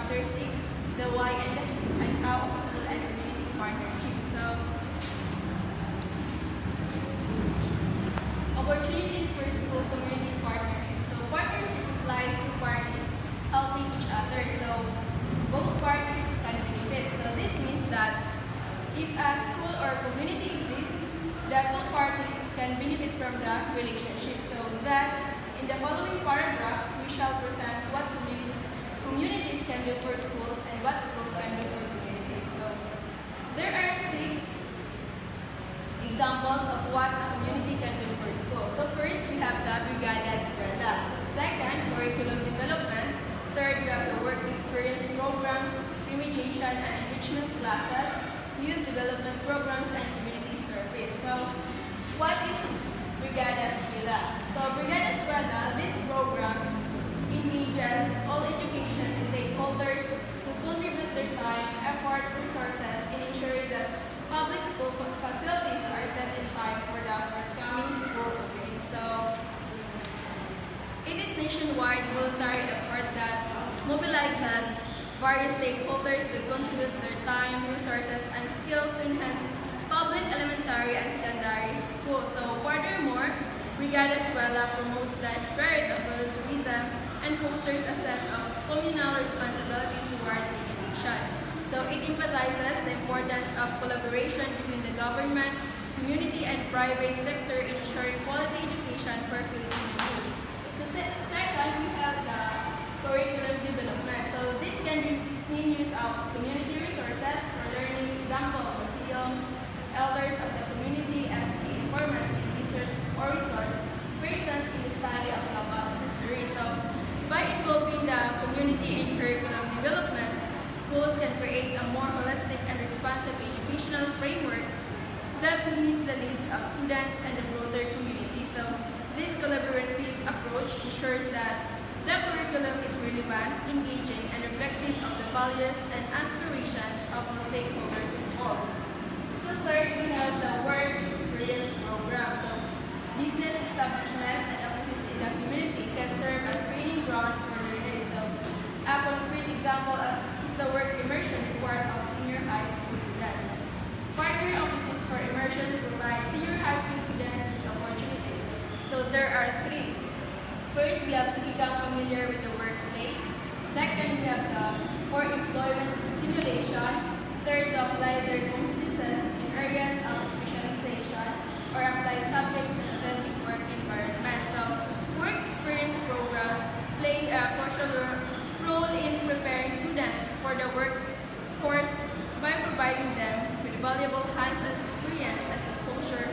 Chapter 6, the why and how of school and community partnership. So, opportunities for school community partnership. So, partnership implies two parties helping each other. So, both parties can benefit. So, this means that if a school or community exists, the two parties can benefit from the relationship. So, thus, in the following paragraphs, we shall present what communities can do for schools and what schools can do for communities. So, there are 6 examples of what a community can do for schools. So, first, we have the Brigada Eskwela. Second, curriculum development. Third, we have the work experience programs, remediation and enrichment classes, youth development programs, and community service. So, what is Brigada Eskwela? So, Brigada Eskwela, these programs engages all education stakeholders to contribute their time, effort, resources in ensuring that public school facilities are set in time for the forthcoming school opening. So, it is nationwide voluntary effort that mobilizes various stakeholders to contribute their time, resources, and skills to enhance public elementary and secondary schools. So, furthermore, Brigada Eskwela promotes the spirit of volunteerism and fosters a sense of communal responsibility towards education. So, it emphasizes the importance of collaboration between the government, community, and private sector in ensuring quality education for Filipino youth. So, second, we have the curriculum development. So, this can be in use of community resources for learning, example, museum, elders of the community as key informants in research or resource persons in the study of global history. So, by involving the community in curriculum development, schools can create a more holistic and responsive educational framework that meets the needs of students and the broader community. So, this collaborative approach ensures that the curriculum is relevant, engaging, and reflective of the values and aspirations of all stakeholders involved. So, third, we have the work experience program. So, business establishments and offices in the community can serve as training ground for learners. So, a concrete example is the work immersion required of senior high school students. Partner offices for immersion provide senior high school students with opportunities. So, there are 3. First, we have to become familiar with the workplace. Second, we have the for employment stimulation. Third, to apply their competences in areas of specialization or apply subjects in authentic work environment. So, work experience programs play a crucial role in preparing students for the workforce by providing them with valuable hands-on experience and exposure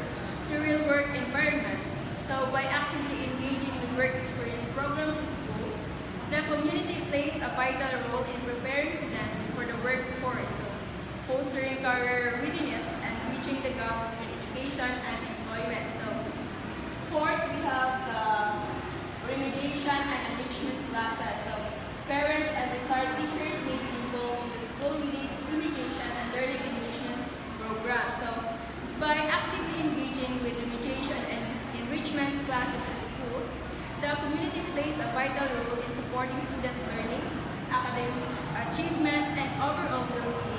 to real work environment. So, by actively engaging with work experience programs in schools, the community plays a vital role in preparing students for the workforce. So, fostering career readiness and reaching the gap between education and employment. So, fourth, we have the remediation and enrichment classes. So, parents and retired teachers may be involved in the school remediation and learning enrichment program. So, by actively engaging with remediation and enrichment classes in schools, the community plays a vital role in supporting student learning, academic achievement, and overall well-being.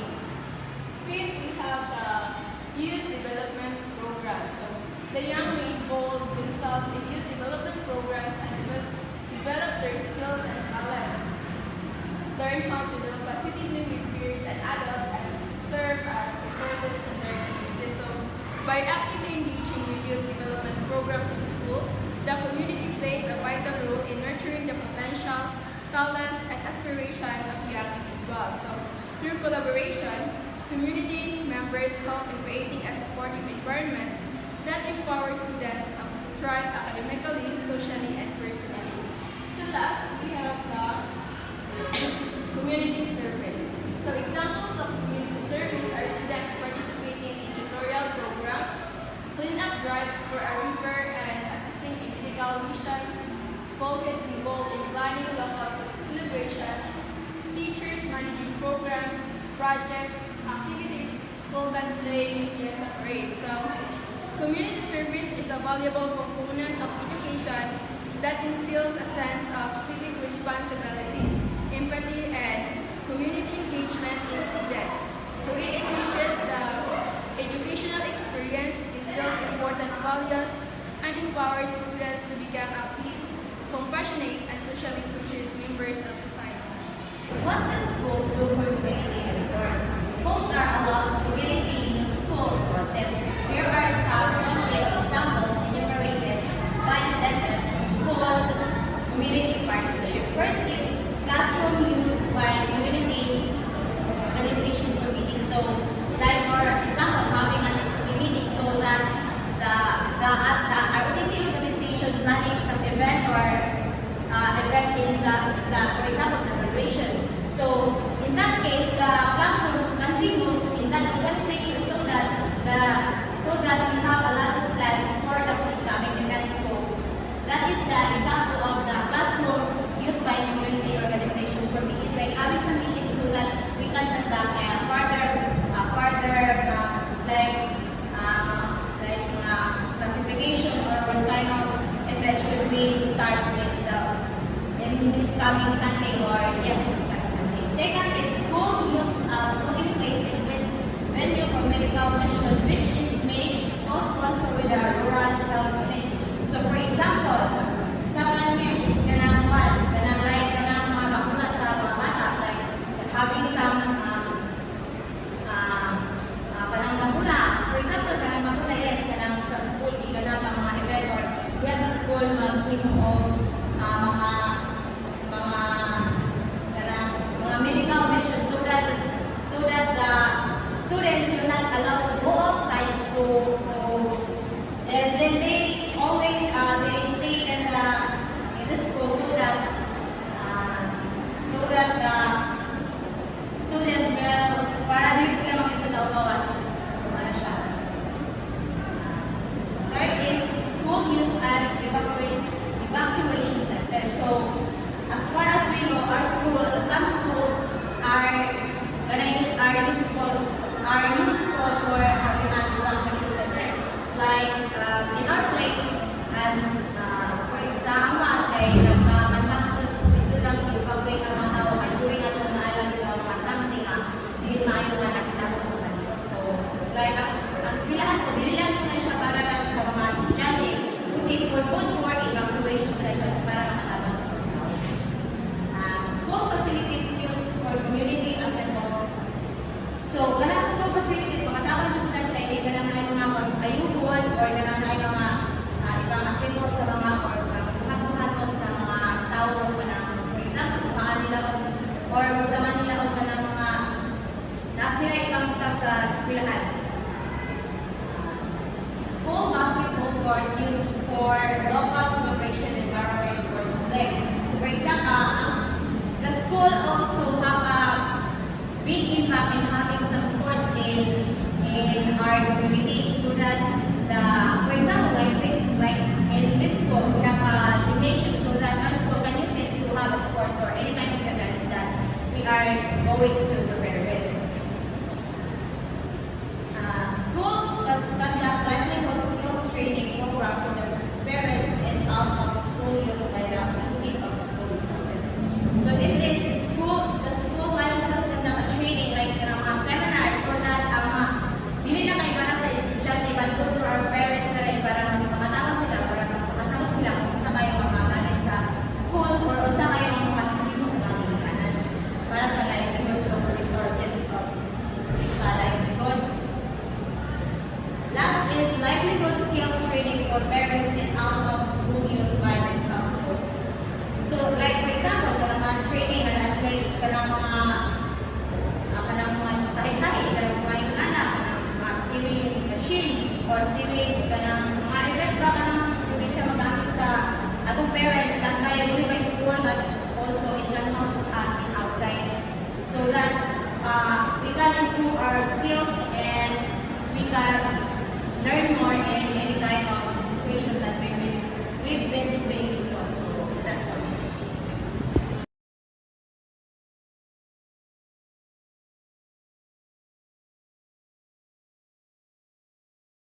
Fifth, we have the youth development program. So, the young may involve themselves in youth development programs and develop their skills and talents. Learn how to deal positively with peers and adults and serve as resources in their community. So, by actively engaging with youth development programs in school, the community plays a vital role in nurturing the potential, talents, and aspiration of young individuals. So, through collaboration, community members help in creating a supportive environment that empowers students to thrive academically, socially, and personally. So last, we have the community service. So examples of community service are students participating in tutorial programs, clean up drive for a river, and assisting in medical mission, spoken involved in planning local celebrations, teachers managing programs, projects, activities, Colban slaying, fiesta parade. So, community service is a valuable component of education that instills a sense of civic responsibility, empathy, and community engagement in students. So it enriches the educational experience, instills important values, and empowers students to become active, compassionate, and socially conscious members of society. What can schools do for community effort? Schools are allowed to community use school resources. Here are some concrete examples enumerated by intended school community partnership. First is classroom use by community organization for meetings. So, like for example, having an SB meeting so that the ROTC organization planning some event or event in for example, the graduation. So in that case, the classroom can be used in that organization so that we have a lot of plans for the upcoming event. So that is the example of the classroom used by community organization for meetings, like having some meetings so that we can conduct classification or what kind of event should we start with in this coming Sunday or yes, in this coming Sunday. Second is school use putting place in venue for medical mission, which is made co-sponsor with the rural health unit. So for example, sa plan is kanang mga bakuna sa mga bata, like having some kanang bakuna. For example, kanang bakuna, yes, kanang sa school, kanang mga event or yes, sa school, mag-inom mga medical measures so that the students will not allowed to go outside and then they always they stay in the school so that the student will para din sila mag-isa-gawas. So ano siya. Third is school use and evacuation center. So as far as we know, some schools are useful for having an evacuation center. Like in our place, and for example, dito lang i-evacuate ang mga tao kay during atong naalang dito ang mga something hindi maayo nga nakita ko sa kanilot. So like ang eskwelahan ko, dinilan ko na siya para lang sa mga estudyante, kundi for good for evacuation na siya para makatabang sa mga tao. School facilities used for community assemblies. So, ganang school facilities, makatawag yung na siya, hindi ganang na mga ayubuan or ganang na mga ibang assemble sa mga or hatong-hatong sa mga tao for example, bukaan nila or bukaman nila o ganang mga nasira ibang tao sa eskwelahan. School basketball court used for local celebration and organized sports like. So, for example, the school also have a big impact in having some sports in our community so that the